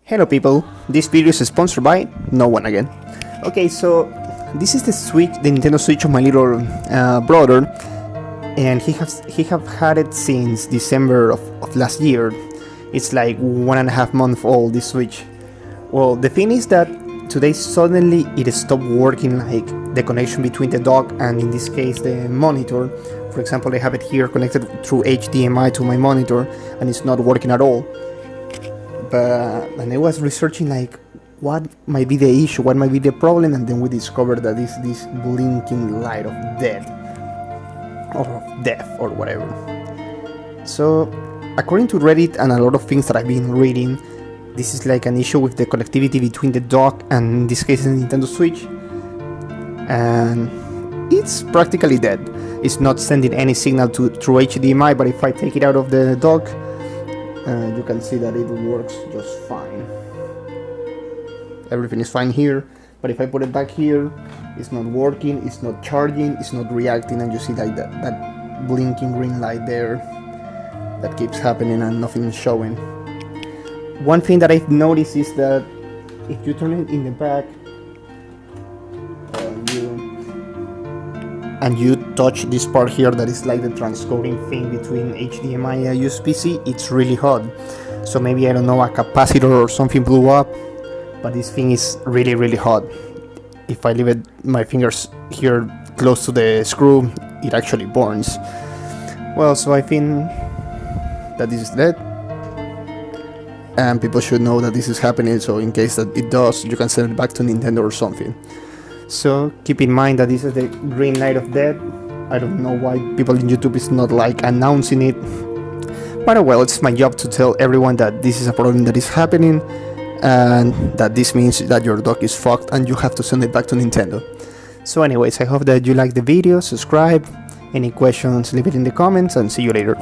Hello people, this video is sponsored by no one again. Okay, so this is the Nintendo Switch of my little brother, and he have had it since December of last year. It's like 1.5 months old, this Switch. Well, the thing is that today suddenly it stopped working, like the connection between the dock and in this case the monitor. For example, I have it here connected through HDMI to my monitor and it's not working at all. And I was researching like what might be the issue, what might be the problem, and then we discovered that it's this blinking light of death or whatever. So according to Reddit and a lot of things that I've been reading, this is like an issue with the connectivity between the dock and in this case the Nintendo Switch, and it's practically dead. It's not sending any signal through HDMI, but if I take it out of the dock, you can see that it works just fine. Everything is fine here, but if I put it back here, it's not working, it's not charging, it's not reacting, and you see like that blinking green light there that keeps happening and nothing is showing. One thing that I've noticed is that if you turn it in the back and you touch this part here that is like the transcoding thing between HDMI and USB-C, it's really hot. So maybe, I don't know, a capacitor or something blew up, but this thing is really hot. If I leave my fingers here close to the screw, it actually burns. Well, so I think that this is dead, and people should know that this is happening, so in case that it does, you can send it back to Nintendo or something. So keep in mind that this is the green light of death. I don't know why people in YouTube is not like announcing it, but well, it's my job to tell everyone that this is a problem that is happening and that this means that your dock is fucked and you have to send it back to Nintendo. So anyways, I hope that you like the video, subscribe, any questions leave it in the comments, and see you later.